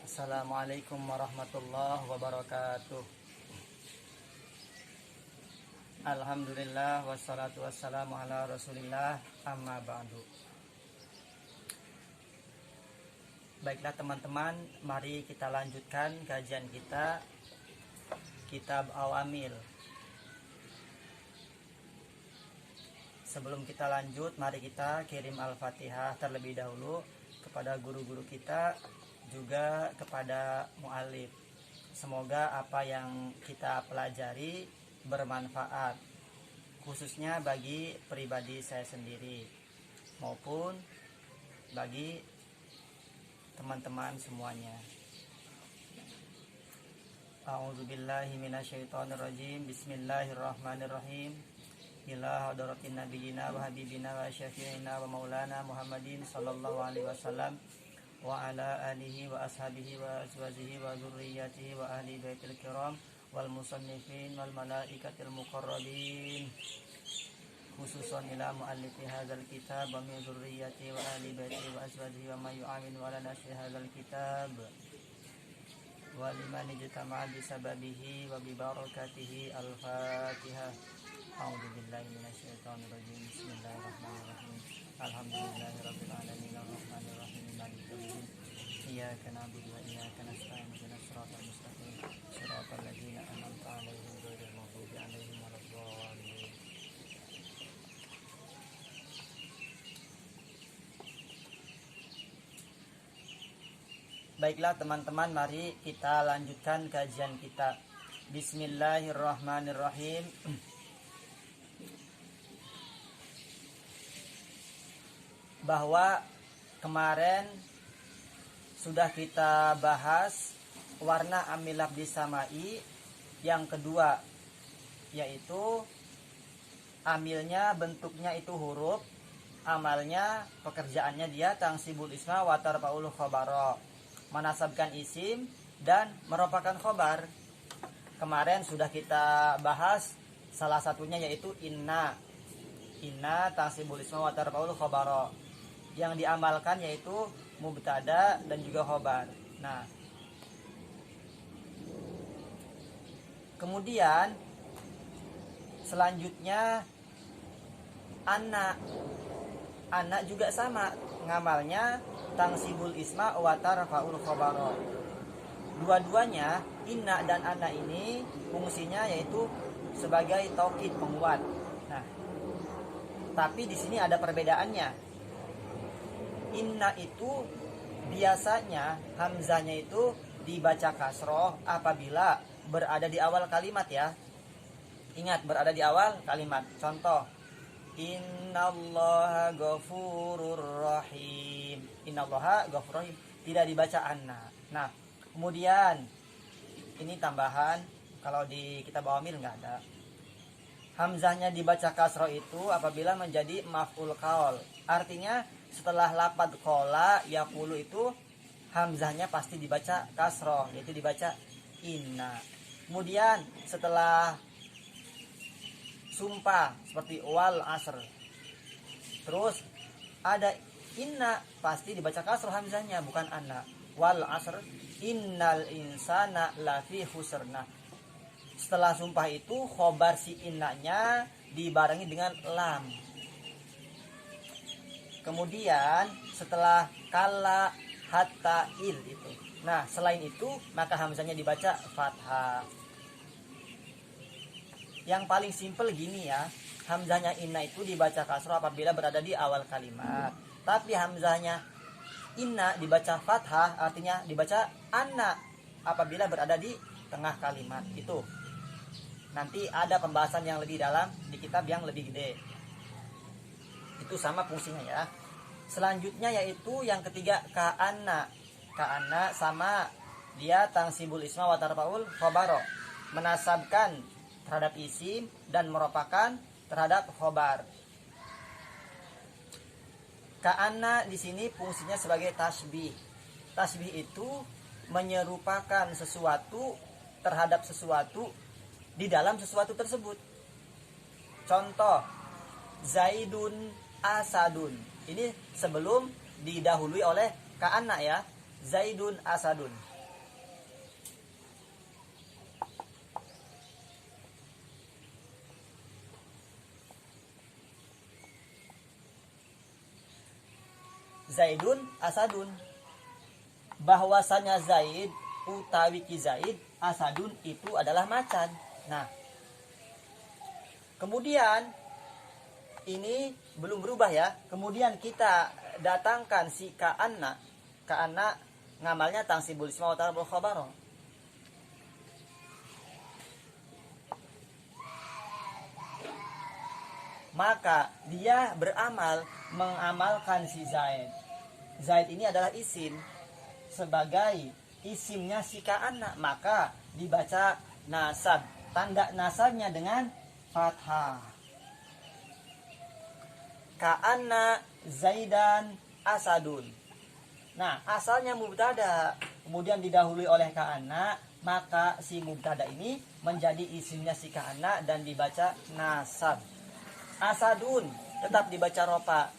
Assalamualaikum warahmatullahi wabarakatuh. Alhamdulillah wassalatu wassalamu ala rasulillah, amma ba'du. Baiklah teman-teman, mari kita lanjutkan kajian kita Kitab Awamil. Sebelum kita lanjut, mari kita kirim Al-Fatihah terlebih dahulu kepada guru-guru kita, juga kepada mu'alif. Semoga apa yang kita pelajari bermanfaat, khususnya bagi pribadi saya sendiri maupun bagi teman-teman semuanya. A'udzubillahi minasyaitonirrajim. Bismillahirrahmanirrahim. Ila hadratin nabiyina wa habibina wa syafi'ina wa maulana Muhammadin sallallahu alaihi wasallam wa ala alihi wa ashabihi wa azwajihi wa dzurriyyatihi wa ahli baitil kiram wal musannifin wal malaikatil muqarrabin, khususan ila muallifi hadzal kitab wa min dzurriyyatihi wa ahli baitihi wa azwajihi wa may yu'amin wa ala nasri hadzal kitab wa liman ijtama'a bi sababihi wa bi barakatihi. Al-Fatihah. A'udzubillahi minasyaitonir rajim. Bismillahirrahmanirrahim. Alhamdulillahirabbil alamin arrahmanir rahim maliki yaumiddin. Iyyaka na'budu wa iyyaka nasta'in ihdinas siratal mustaqim siratal ladzina an'amta 'alaihim ghairil maghdubi 'alaihim waladdallin. Baiklah teman-teman, mari kita lanjutkan kajian kita. Bismillahirrahmanirrahim. Bahwa kemarin sudah kita bahas warna amilab disamai yang kedua, yaitu amilnya bentuknya itu huruf, amalnya pekerjaannya dia tangsibul isma wa tarfa'ul khabara, menasabkan isim dan merupakan khobar. Kemarin sudah kita bahas salah satunya yaitu inna tangsibul isma wa tarfa'ul khabara. Yang diamalkan yaitu mubtada dan juga khobar. Nah, kemudian selanjutnya anak juga sama, ngamalnya tangsibul isma wa tarfa'ul khabara. Dua-duanya inna dan ana ini fungsinya yaitu sebagai taukid, penguat. Nah, tapi di sini ada perbedaannya. Inna itu biasanya hamzahnya itu dibaca kasroh apabila berada di awal kalimat ya. Ingat, berada di awal kalimat. Contoh, innallaha ghafurur rahim. Innallaha ghafurur rahim, tidak dibaca anna. Nah, kemudian ini tambahan, kalau di kitab Awamil nggak ada. Hamzahnya dibaca kasroh itu apabila menjadi maf'ul qaul. Artinya setelah lafadz qala yaqulu itu hamzahnya pasti dibaca kasroh, yaitu dibaca inna. Kemudian setelah sumpah seperti wal asr, terus ada inna, pasti dibaca kasroh hamzahnya, bukan anna. Wal asr innal insana lafi khusr. Nah, setelah sumpah itu khobar si innanya dibarengi dengan lam. Kemudian setelah kala hatta il itu. Nah, selain itu maka hamzahnya dibaca fathah. Yang paling simpel gini ya, hamzahnya inna itu dibaca kasroh apabila berada di awal kalimat. Tapi hamzahnya inna dibaca fathah, artinya dibaca anna apabila berada di tengah kalimat. Itu nanti ada pembahasan yang lebih dalam di kitab yang lebih gede. Itu sama fungsinya ya. Selanjutnya yaitu yang ketiga ka'anna. Ka'anna sama, dia tangsibul isma wa tarfa'ul khabara, menasabkan terhadap isim dan merupakan terhadap khobar. Ka'anna di sini fungsinya sebagai tasbih. Tasbih itu menyerupakan sesuatu terhadap sesuatu di dalam sesuatu tersebut. Contoh, Zaidun asadun. Ini sebelum didahului oleh ka'anna ya. Zaidun asadun. Zaidun asadun. Bahwasanya Zaid utawi ki Zaid asadun itu adalah macan. Nah, kemudian ini belum berubah ya. Kemudian kita datangkan si ka'anna. Ka'anna ngamalnya tangsibul isma wa tarabul khabaro. Maka dia beramal mengamalkan si Zaid. Zaid ini adalah isim. Sebagai isimnya si ka'anna, maka dibaca nasab. Tanda nasabnya dengan fathah. Ka'anna Zaidan asadun. Nah, asalnya mubtada, kemudian didahului oleh ka'anna, maka si mubtada ini menjadi isimnya si ka'anna dan dibaca nasab. Asadun tetap dibaca ropa.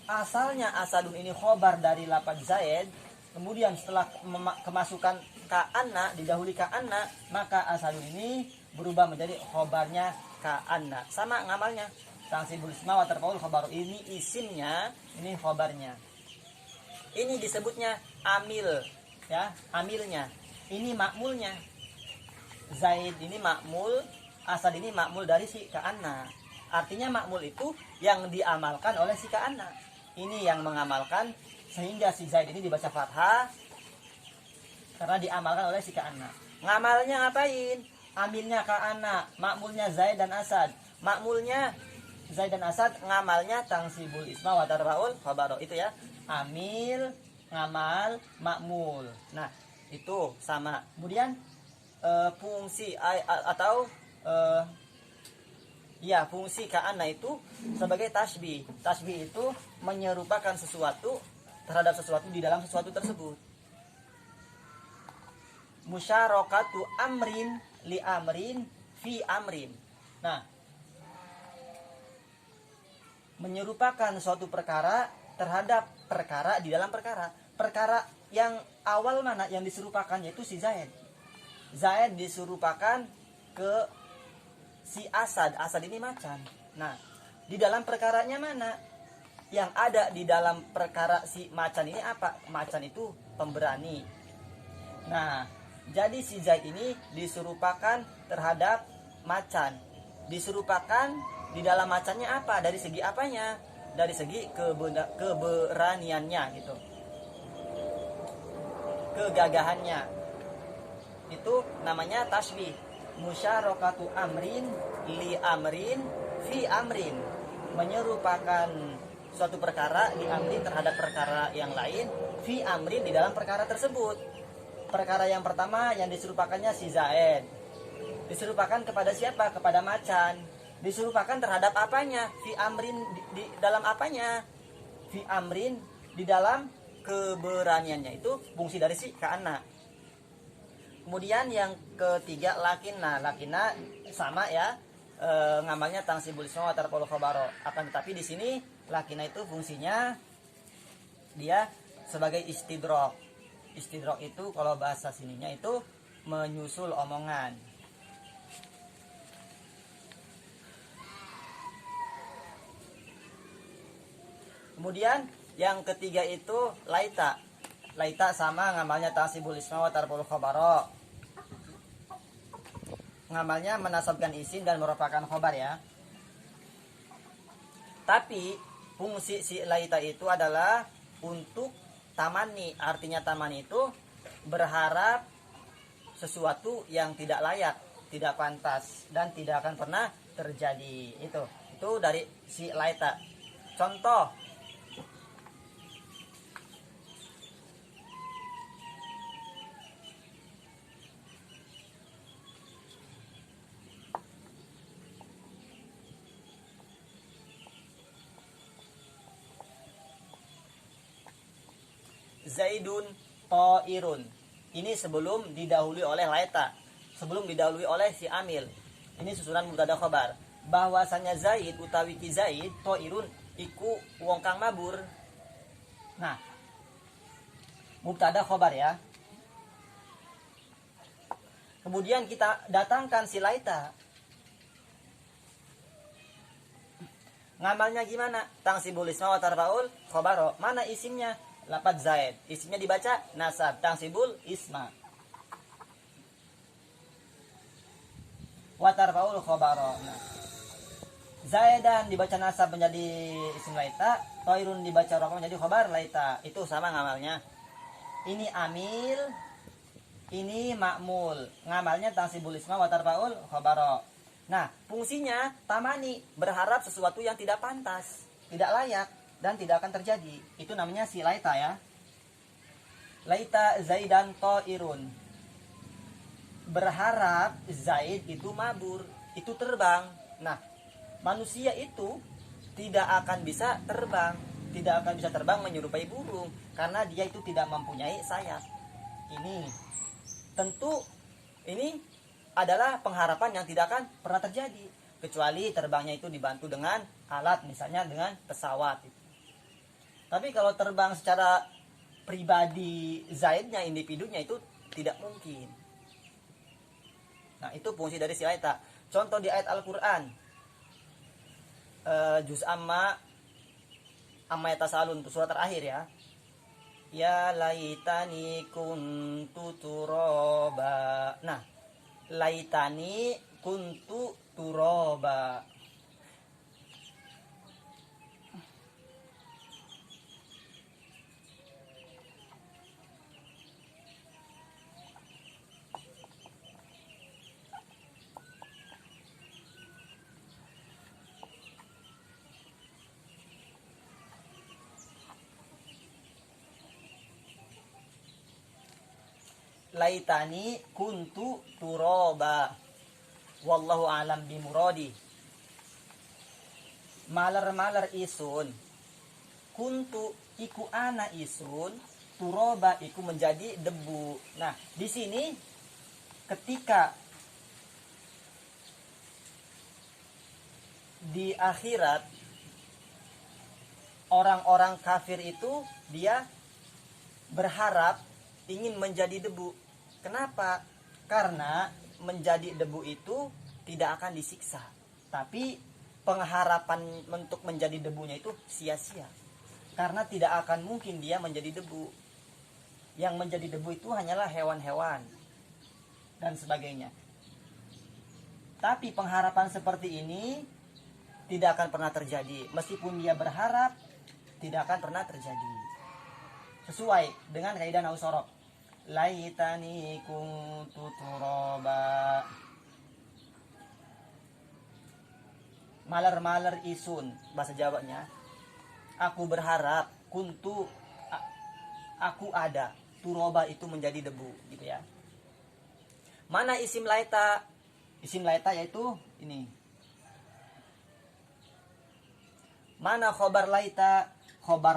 Asalnya asadun ini khobar dari lafaz Zaid. Kemudian setelah kemasukan ka'anna, didahului ka'anna, maka asadun ini berubah menjadi khobarnya ka'anna. Sama ngamalnya. Tangsibul isma wa tarfaul khobaru. Ini isimnya, ini khobarnya. Ini disebutnya amil, ya, amilnya. Ini makmulnya. Zaid ini makmul, asad ini makmul dari si ka'anna. Artinya makmul itu yang diamalkan oleh si ka'anna. Ini yang mengamalkan, sehingga si Zaid ini dibaca fathah karena diamalkan oleh si ka'anna. Ngamalnya ngapain? Amilnya ka'anna, makmulnya Zaid dan Asad. Makmulnya Zaid dan Asad, ngamalnya tangsibul isma wa tarfaul khabaro. Itu ya. Amil, ngamal, makmul. Nah, itu sama. Kemudian fungsi atau ya, fungsi ka'anna itu sebagai tasbih. Tasbih itu menyerupakan sesuatu terhadap sesuatu di dalam sesuatu tersebut. Musyarakatu amrin li amrin fi amrin. Nah, menyerupakan suatu perkara terhadap perkara di dalam perkara. Perkara yang awal mana yang diserupakan, yaitu si Zaid. Zaid diserupakan ke si Asad. Asad ini macan. Nah, di dalam perkaranya mana? Yang ada di dalam perkara si macan ini apa? Macan itu pemberani. Nah, jadi si Zaid ini diserupakan terhadap macan. Diserupakan di dalam macannya apa? Dari segi apanya? Dari segi keberaniannya gitu. Kegagahannya. Itu namanya tasbih. Musyarakatu amrin li amrin fi amrin. Menyerupakan suatu perkara di amrin terhadap perkara yang lain fi amrin di dalam perkara tersebut. Perkara yang pertama yang diserupakannya si Zaid. Diserupakan kepada siapa? Kepada macan. Diserupakan terhadap apanya? Fi amrin di dalam apanya? Fi amrin di dalam keberaniannya. Itu fungsi dari si ka'anna. Kemudian yang ketiga lakina. Lakina sama ya, ngamalnya tangsibul isma wa tarfaul khabaro. Akan tetapi di sini lakina itu fungsinya dia sebagai istidrok. Istidrok itu kalau bahasa sininya itu menyusul omongan. Kemudian yang ketiga itu laita. Laita sama ngamalnya tangsibul isma wa tarfaul khabaro. Ngamalnya menasabkan isim dan merupakan khobar ya. Tapi fungsi si laita itu adalah untuk tamani. Artinya tamani itu berharap sesuatu yang tidak layak, tidak pantas dan tidak akan pernah terjadi. Itu dari si laita. Contoh, Zaidun ta'irun. Ini sebelum didahului oleh laita, sebelum didahului oleh si amil. Ini susunan mubtada khabar. Bahwasanya Zaid utawi ki Zaid ta'irun iku wong kang mabur. Nah, mubtada khabar ya. Kemudian kita datangkan si laita. Ngamalnya gimana? Tangsibul isma wa tarfa'ul khabaro. Mana isimnya? Lafaz zaid. Isimnya dibaca nasab. Tangsibul isma. Wa tarfa'ul khabaro. Nah, zaidan dibaca nasab menjadi isim laita, toirun dibaca raf'a menjadi khabar laita. Itu sama ngamalnya. Ini amil, ini ma'mul. Ngamalnya tangsibul isma wa tarfa'ul khabaro. Nah, fungsinya tamani, berharap sesuatu yang tidak pantas, tidak layak, dan tidak akan terjadi. Itu namanya si laita ya. Laita zaidan toirun. Berharap Zaid itu mabur, itu terbang. Nah, manusia itu tidak akan bisa terbang, tidak akan bisa terbang menyerupai burung, karena dia itu tidak mempunyai sayap. Ini tentu ini adalah pengharapan yang tidak akan pernah terjadi, kecuali terbangnya itu dibantu dengan alat, misalnya dengan pesawat. Tapi kalau terbang secara pribadi Zaidnya, individunya, itu tidak mungkin. Nah, itu fungsi dari si laita. Contoh di ayat Al-Quran, juz amma yatasalun, surat terakhir ya. Ya laitani kuntu turaba. Nah, laitani kuntu turoba. Laitani kuntu turoba. Wallahu alam bimuradi. Malar isun. Kuntu iku ana isun, turoba iku menjadi debu. Nah, di sini ketika di akhirat orang-orang kafir itu dia berharap ingin menjadi debu. Kenapa? Karena menjadi debu itu tidak akan disiksa, tapi pengharapan untuk menjadi debunya itu sia-sia, karena tidak akan mungkin dia menjadi debu. Yang menjadi debu itu hanyalah hewan-hewan dan sebagainya. Tapi pengharapan seperti ini tidak akan pernah terjadi. Meskipun dia berharap, tidak akan pernah terjadi. Sesuai dengan kaidah nahwu shorof. Laitani kuntu turaba. Malar isun, bahasa Jawanya. Aku berharap, kuntu, aku ada, turoba itu menjadi debu, gitu ya. Mana isim laita? Isim laita yaitu ini. Mana khobar laita? Khobar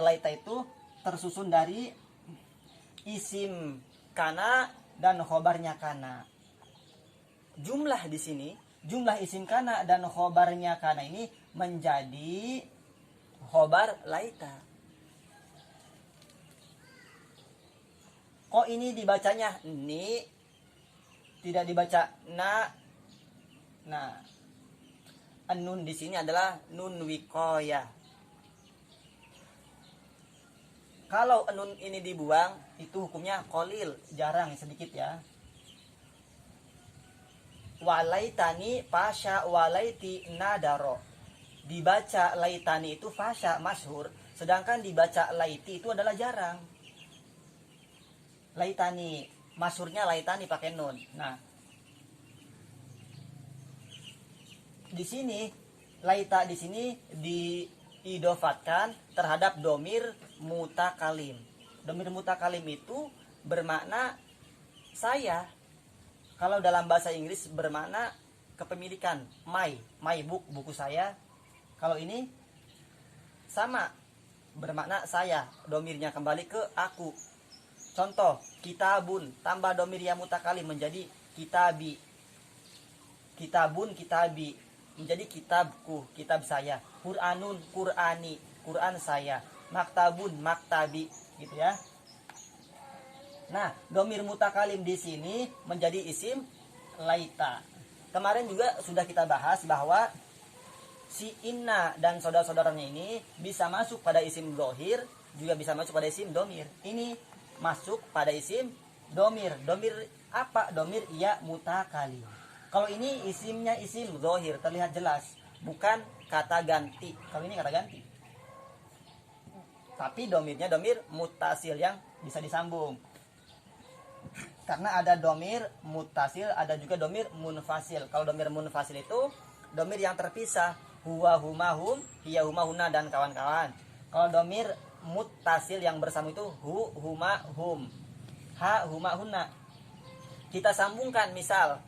laita itu tersusun dari isim kana dan khobarnya kana. Jumlah di sini, jumlah isim kana dan khobarnya kana ini menjadi khobar laita. Kok ini dibacanya ni, tidak dibaca na? Nah, nun di sini adalah nun wiqayah. Kalau nun ini dibuang, itu hukumnya qalil, jarang, sedikit ya. Walaitani fasya walaiti nadaro. Dibaca laitani itu fasya, masyhur, sedangkan dibaca laiti itu adalah jarang. Laitani, masyhurnya laitani pakai nun. Nah, di sini laita di sini diidofatkan terhadap domir mutakalim. Domir mutakalim itu bermakna saya. Kalau dalam bahasa Inggris bermakna kepemilikan, my book, buku saya. Kalau ini sama, bermakna saya, domirnya kembali ke aku. Contoh, kitabun, tambah domir yang mutakalim menjadi kitabi. Kitabun, kitabi, menjadi kitabku, kitab saya. Quranun, Qurani, Quran saya. Maktabun, maktabi, gitu ya. Nah, domir mutakalim di sini menjadi isim laita. Kemarin juga sudah kita bahas bahwa si inna dan saudara-saudaranya ini bisa masuk pada isim dhohir, juga bisa masuk pada isim domir. Ini masuk pada isim domir. Domir apa? Domir ya mutakalim. Kalau ini isimnya isim dhohir, terlihat jelas, bukan kata ganti. Kalau ini kata ganti, tapi domirnya domir mutasil yang bisa disambung. Karena ada domir mutasil, ada juga domir munfasil. Kalau domir munfasil itu domir yang terpisah, huwa huma hum, hiya huma huna dan kawan-kawan. Kalau domir mutasil yang bersambung itu hu huma hum, ha huma huna. Kita sambungkan misal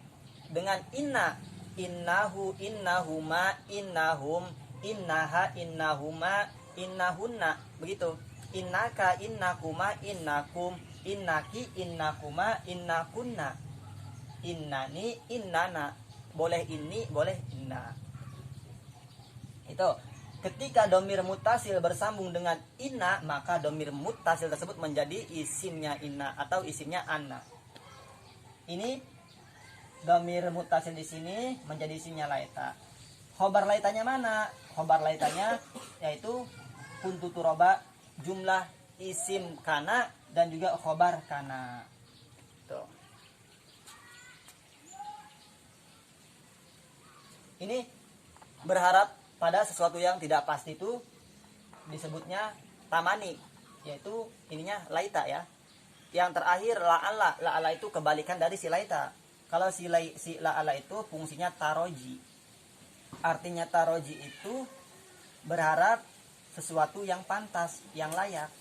dengan inna, innahu innahuma innahum, innaha innahuma innahunna, begitu. Innaka innakuma innakum, innaki innakuma innakunna, innani innana. Boleh ini, boleh inna. Itu ketika domir mutasil bersambung dengan inna, maka domir mutasil tersebut menjadi isimnya inna atau isimnya anna. Ini domir mutasil di sini menjadi isimnya laita. Khobar laitanya mana? Khobar laitanya yaitu kuntu turoba, jumlah isim kana dan juga khobar kana. Tuh. Ini berharap pada sesuatu yang tidak pasti itu disebutnya tamani, yaitu ininya laita ya. Yang terakhir la'ala. La'ala itu kebalikan dari si laita. Kalau si la'ala itu fungsinya taroji. Artinya taroji itu berharap sesuatu yang pantas, yang layak.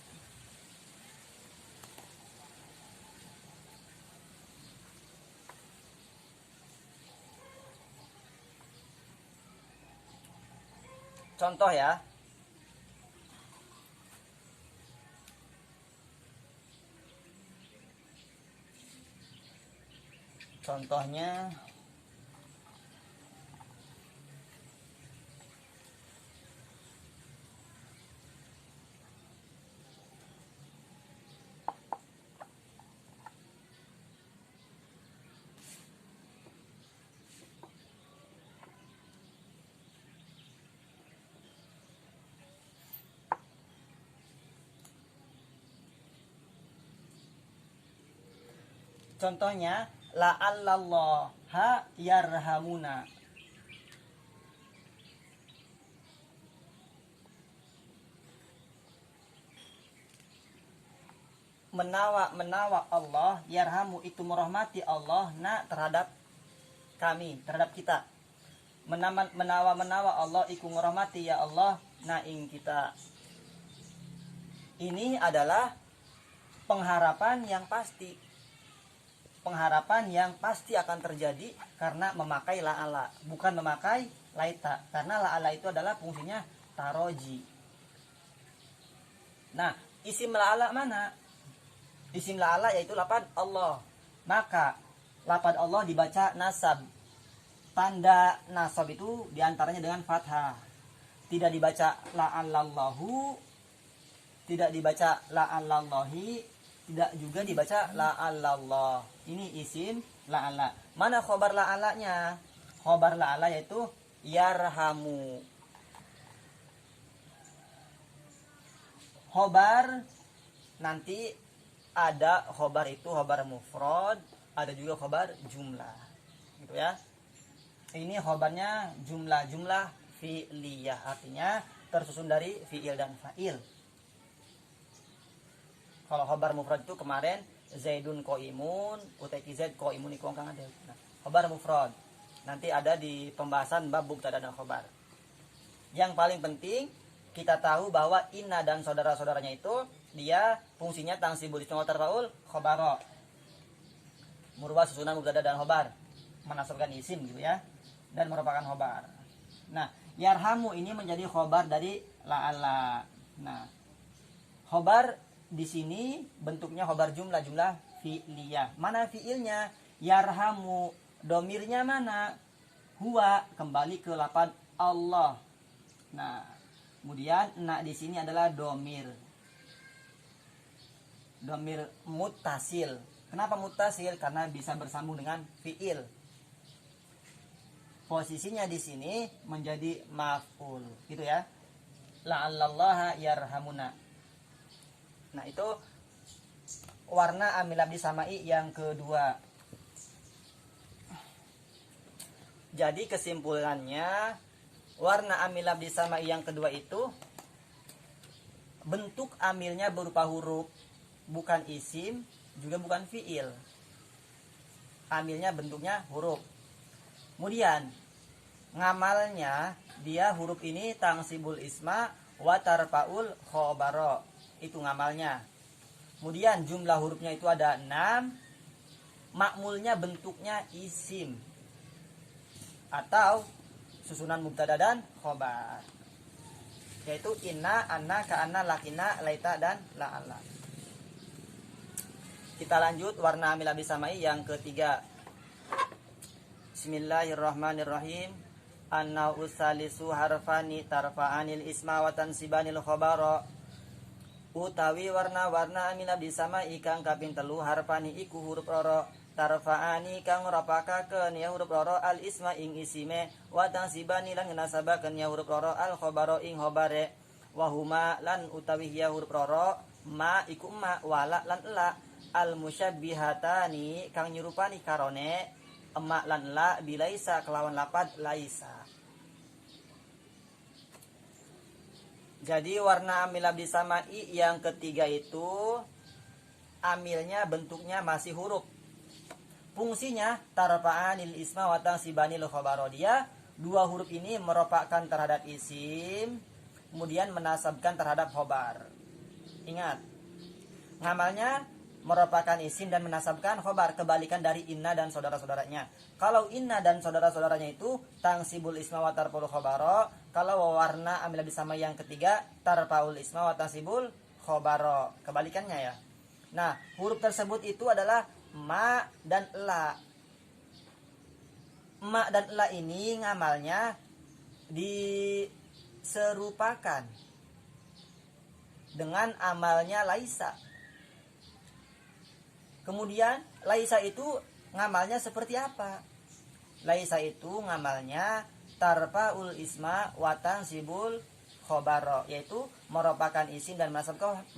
Contoh ya. Contohnya la'allallaha yarhamuna. Menawa Allah, yarhamu itu merahmati Allah na terhadap kami, terhadap kita. Menawa Allah iku merahmati ya Allah na ing kita. Ini adalah pengharapan yang pasti. Pengharapan yang pasti akan terjadi karena memakai la'ala, bukan memakai laita. Karena la'ala itu adalah fungsinya taroji. Nah, isim la'ala mana? Isim la'ala yaitu lafaz Allah. Maka lafaz Allah dibaca nasab. Tanda nasab itu diantaranya dengan fathah. Tidak dibaca la'allallahu, tidak dibaca la'allallahi, tidak juga dibaca la'allallah. Ini isim la'ala. Mana khobar la'alanya? Khobar la'ala yaitu yarhamu. Khobar nanti ada khobar itu khobar mufrad, ada juga khobar jumlah. Gitu ya. Ini khobarnya jumlah fi'liyah, artinya tersusun dari fi'il dan fa'il. Kalau khobar mufrad itu kemarin Zaidun qaimun, utaiki Zaid qaimun iku kang ada. Nah, khobar mufrad nanti ada di pembahasan bab mubtada dan khobar. Yang paling penting kita tahu bahwa inna dan saudara-saudaranya itu dia fungsinya tangsibul ismi wa tarfaul khabara. Merubah susunan mubtada dan khobar, menasabkan isim gitu ya, dan merupakan khobar. Nah, yarhamu ini menjadi khobar dari la'ala. Nah, khobar di sini bentuknya khobar jumlah fi'liyah. Mana fi'ilnya? Yarhamu. Domirnya mana? Huwa, kembali ke lafaz Allah. Nah, kemudian di sini adalah domir. Domir mutasil. Kenapa mutasil? Karena bisa bersambung dengan fi'il. posisinya di sini menjadi maf'ul, gitu ya. La'allallaha yarhamuna. Nah, itu warna amil abdi samai yang kedua. Jadi kesimpulannya, warna amil abdi samai yang kedua itu bentuk amilnya berupa huruf, bukan isim, juga bukan fiil. Amilnya bentuknya huruf. Kemudian ngamalnya dia huruf ini tangsibul isma wa tarfaul khobaro. Itu ngamalnya. Kemudian jumlah hurufnya itu ada 6. Makmulnya bentuknya isim atau susunan mubtada dan khobar, yaitu inna, anna, ka'anna, lakina, laita, dan la'ala. Kita lanjut warna amil abdi samai yang ketiga. Bismillahirrahmanirrahim. Anna usalisu harfani tarfa'anil isma wa tansibanil khobaro. Utawi warna-warna amil abdi samai kang kaping 3 harfani iku huruf roro, tarfa'ani kang rapakakeun ya huruf roro al isma ing isime, wa tansibani lan nasabakeun ya huruf roro al khobaro ing khobare, wa huma lan utawi ya huruf roro ma iku ma, wala lan la, al musyabbihatani kang nyerupani karone emak lan la bilaisa kelawan lapad laisa. Jadi warna amil abdi samai yang ketiga itu amilnya bentuknya masih huruf. Fungsinya tarfa'anil isma wa tansibanil khabaro. Dia dua huruf ini merupakan terhadap isim, kemudian menasabkan terhadap khobar. Ingat, ngamalnya merupakan isim dan menasabkan khobar, kebalikan dari inna dan saudara-saudaranya. Kalau inna dan saudara-saudaranya itu tangsibul isma wa tarfa'ul khobaro, kalau warna amil abdi samai yang ketiga tarfa'ul isma wa tansibul khobaro, kebalikannya ya. Nah, huruf tersebut itu adalah ma dan la. Ma dan la ini ngamalnya diserupakan dengan amalnya laisa. Kemudian laisa itu ngamalnya seperti apa? Laisa itu ngamalnya tarfa'ul isma wa tansibul khobaro, yaitu merupakan isim dan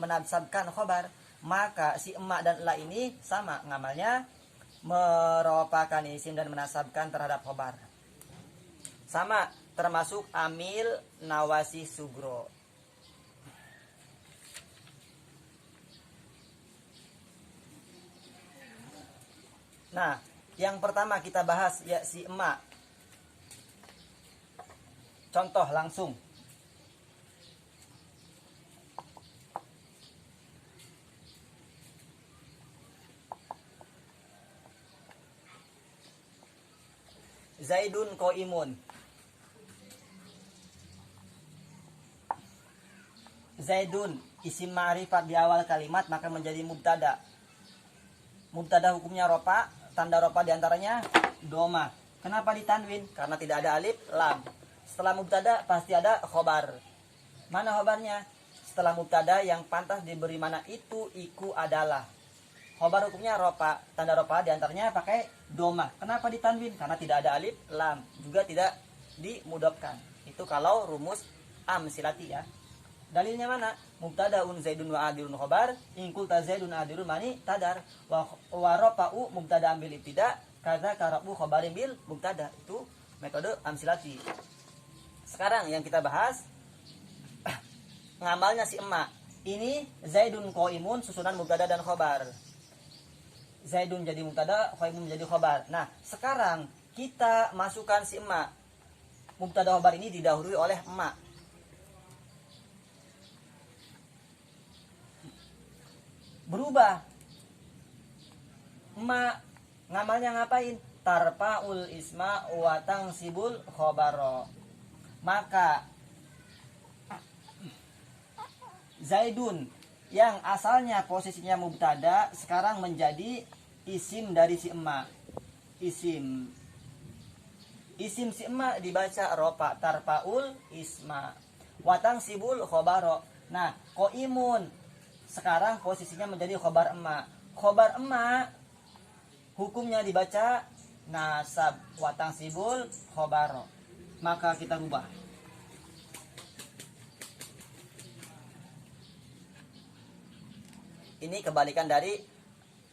menasabkan khobar. Maka si emak dan la ini sama ngamalnya, merupakan isim dan menasabkan terhadap khobar. Sama, termasuk amil nawasi sugro. Nah, yang pertama kita bahas ya si emak. Contoh langsung. Zaidun qaimun. Zaidun isim ma'rifat di awal kalimat maka menjadi mubtada. Mubtada hukumnya rofa, tanda rofa diantaranya doma. Kenapa ditanwin? Karena tidak ada alif lam. Setelah mubtada pasti ada khobar. Mana khobarnya? Setelah mubtada yang pantas diberi mana itu iku adalah. Khobar hukumnya rofa, tanda rofa diantaranya pakai doma. Kenapa ditanwin? Karena tidak ada alif lam, juga tidak dimudofkan. Itu kalau rumus amsilati ya. Dalilnya mana? Mubtadaun zaidun wa adirun khobar, in qulta zaidun adirun mani tadar, wa rafa'u mubtada bil ibtida, kaza karabu khobarin bil mubtada. Itu metode amsilati. Sekarang yang kita bahas ngamalnya si emak. Ini zaidun qaimun susunan mubtada dan khobar. Zaidun jadi mubtada, qaimun menjadi khobar. Nah, sekarang kita masukkan si emak. Mubtada khobar ini didahului oleh emak. Berubah. Emak ngamalnya ngapain? Tarfa'ul isma wa tansibul khobaro. Maka Zaidun yang asalnya posisinya mubtada sekarang menjadi isim dari si emak. Isim si emak dibaca rofa, tarfa'ul isma wa tansibul khobaro. Nah, qaimun sekarang posisinya menjadi khobar emak. Khobar emak hukumnya dibaca nasab watang sibul khobaro. Maka kita rubah. Ini kebalikan dari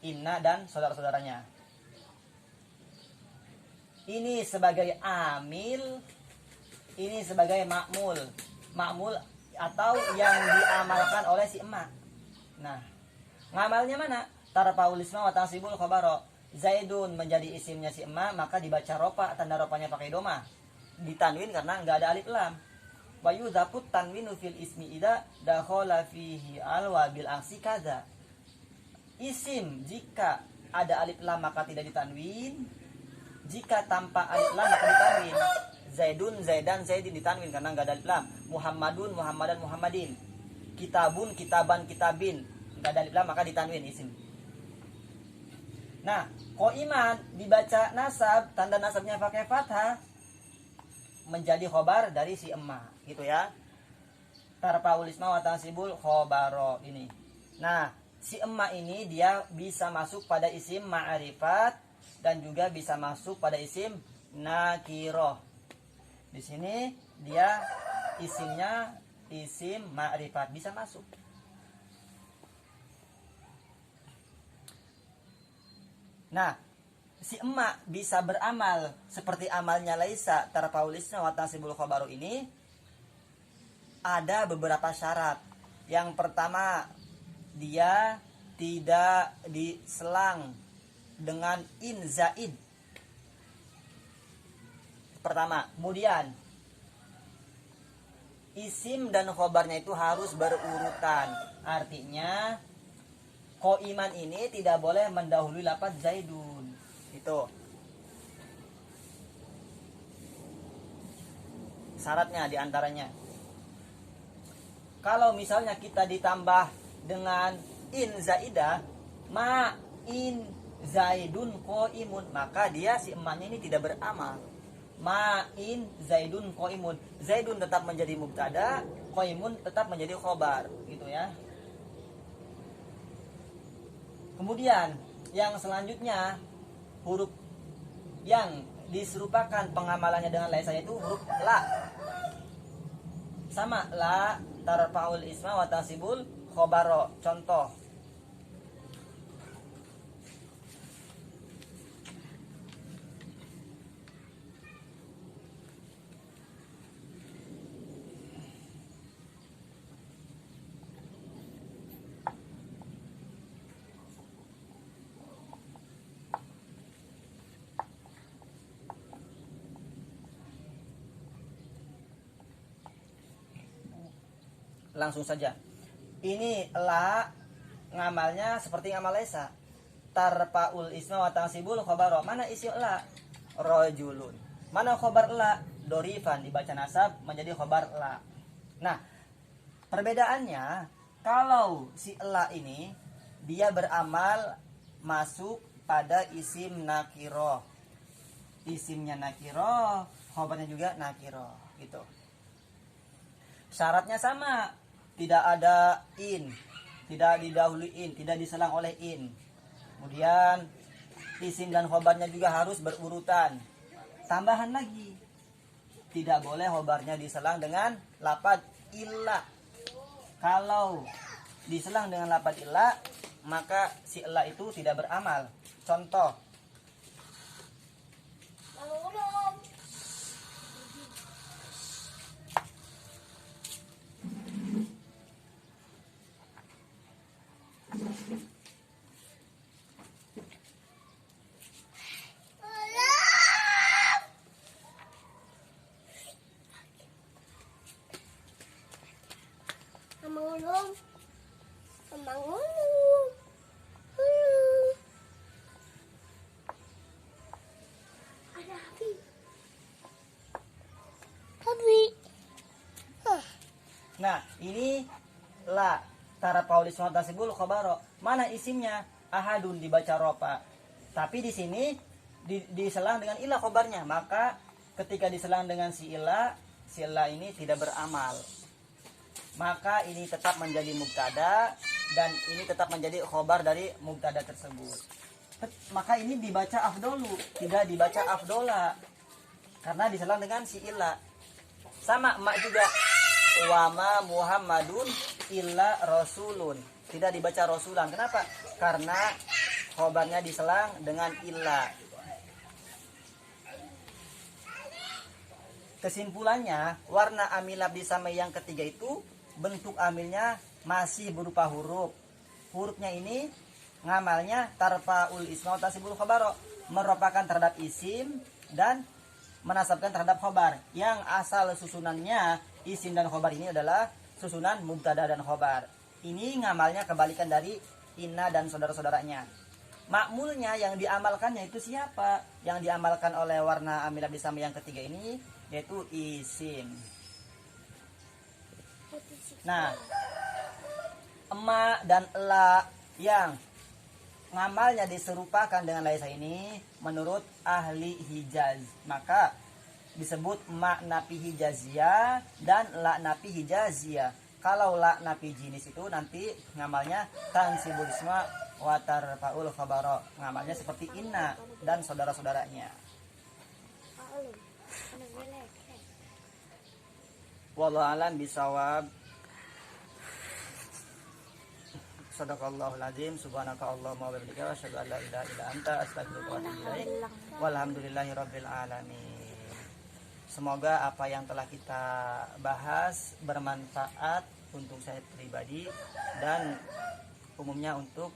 inna dan saudara-saudaranya. Ini sebagai amil, ini sebagai makmul. Makmul atau yang diamalkan oleh si emak. Nah, ngamalnya mana? Tarfaul isma wa tansibul khabaro. Zaidun menjadi isimnya si emak, maka dibaca ropa, tanda ropanya pakai doma. Ditanwin karena enggak ada alif lam. Wa yudhafut tanwinu fil ismi idza dakhala fihi alwa bil aksi kaza. Isim jika ada alif lam maka tidak ditanwin. Jika tanpa alif lam maka ditanwin. Zaidun, Zaidan, Zaidin ditanwin karena enggak ada alif lam. Muhammadun, Muhammadan, Muhammadin. Kitabun, Kitaban, Kitabin. Enggak ada alif lam maka ditanwin isim. Nah, qoiman dibaca nasab, tanda nasabnya pakai fathah, menjadi khobar dari si emak, gitu ya. Tarfaul isma wa tansibul khobaro ini. Nah, si emak ini dia bisa masuk pada isim ma'rifat dan juga bisa masuk pada isim nakiroh. Di sini dia isimnya isim ma'rifat bisa masuk. Nah, si emak bisa beramal seperti amalnya Laisa tarfaul isma wa tansibul khobaru ini ada beberapa syarat. Yang pertama, dia tidak diselang dengan in zaid. Pertama, kemudian isim dan khobarnya itu harus berurutan. Artinya qoiman ini tidak boleh mendahului lafaz Zaidun. Itu syaratnya diantaranya. Kalau misalnya kita ditambah dengan in zaidah, ma in Zaidun qoimun, maka dia si emaknya ini tidak beramal. Ma in Zaidun qoimun, Zaidun tetap menjadi mubtada, qoimun tetap menjadi khobar, gitu ya. Kemudian yang selanjutnya, huruf yang diserupakan pengamalannya dengan laisa itu huruf la. Sama la tarfaul isma wa tansibul khobaro. Contoh, langsung saja. Ini la ngamalnya seperti ngamal laisa. Tarfaul isma wa tansibul khobaro. Mana isim la? Rajulun. Mana khobar la? Dorifan, dibaca nasab menjadi khobar la. Nah, perbedaannya kalau si la ini dia beramal masuk pada isim nakiro. Isimnya nakiro, khobarnya juga nakiro, gitu. Syaratnya sama, tidak ada in, tidak didahului in, tidak diselang oleh in. Kemudian isim dan khobarnya juga harus berurutan. Tambahan lagi, tidak boleh khobarnya diselang dengan lafaz illa. Kalau diselang dengan lafaz illa, maka si illa itu tidak beramal. Contoh, nah ini la tarfaul isma wa tansibul khobaro. Mana isimnya? Ahadun, dibaca ropa. Tapi di sini diselang dengan ila khobarnya, maka ketika diselang dengan si ila ini tidak beramal. Maka ini tetap menjadi mubtada dan ini tetap menjadi khobar dari mubtada tersebut. Maka ini dibaca afdolu, tidak dibaca afdola. Karena diselang dengan si illa. Sama mak juga. Wama Muhammadun illa rasulun. Tidak dibaca rasulan. Kenapa? Karena khobarnya diselang dengan illa. Kesimpulannya, warna amil labdi sama yang ketiga itu bentuk amilnya masih berupa huruf. Hurufnya ini ngamalnya tarfaul isma wa tasibul khabaro, merupakan terhadap isim dan menasabkan terhadap khobar. Yang asal susunannya isim dan khobar ini adalah susunan mubtada dan khobar. Ini ngamalnya kebalikan dari inna dan saudara-saudaranya. Makmulnya yang diamalkannya itu siapa? Yang diamalkan oleh warna amil labdi sama yang ketiga ini yaitu isim. Nah, emak dan la yang ngamalnya diserupakan dengan laisa ini menurut ahli Hijaz, maka disebut ma nafi hijaziyah dan la nafi hijaziyah. Kalau la nafi jinis itu nanti ngamalnya tansibul isma wa tarfaul khabara, ngamalnya seperti inna dan saudara-saudaranya. Wallahu alam bisawab. Sadaqallahul azim. Subhanaka Allahumma wa bihamdika asyhadu an la ilaha illa anta astaghfiruka wa atubu ilaik. Walhamdulillahirabbil alamin. Semoga apa yang telah kita bahas bermanfaat untuk saya pribadi dan umumnya untuk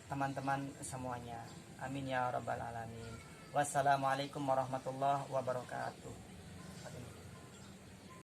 teman-teman semuanya. Amin ya rabbal alamin. Wassalamualaikum warahmatullahi wabarakatuh.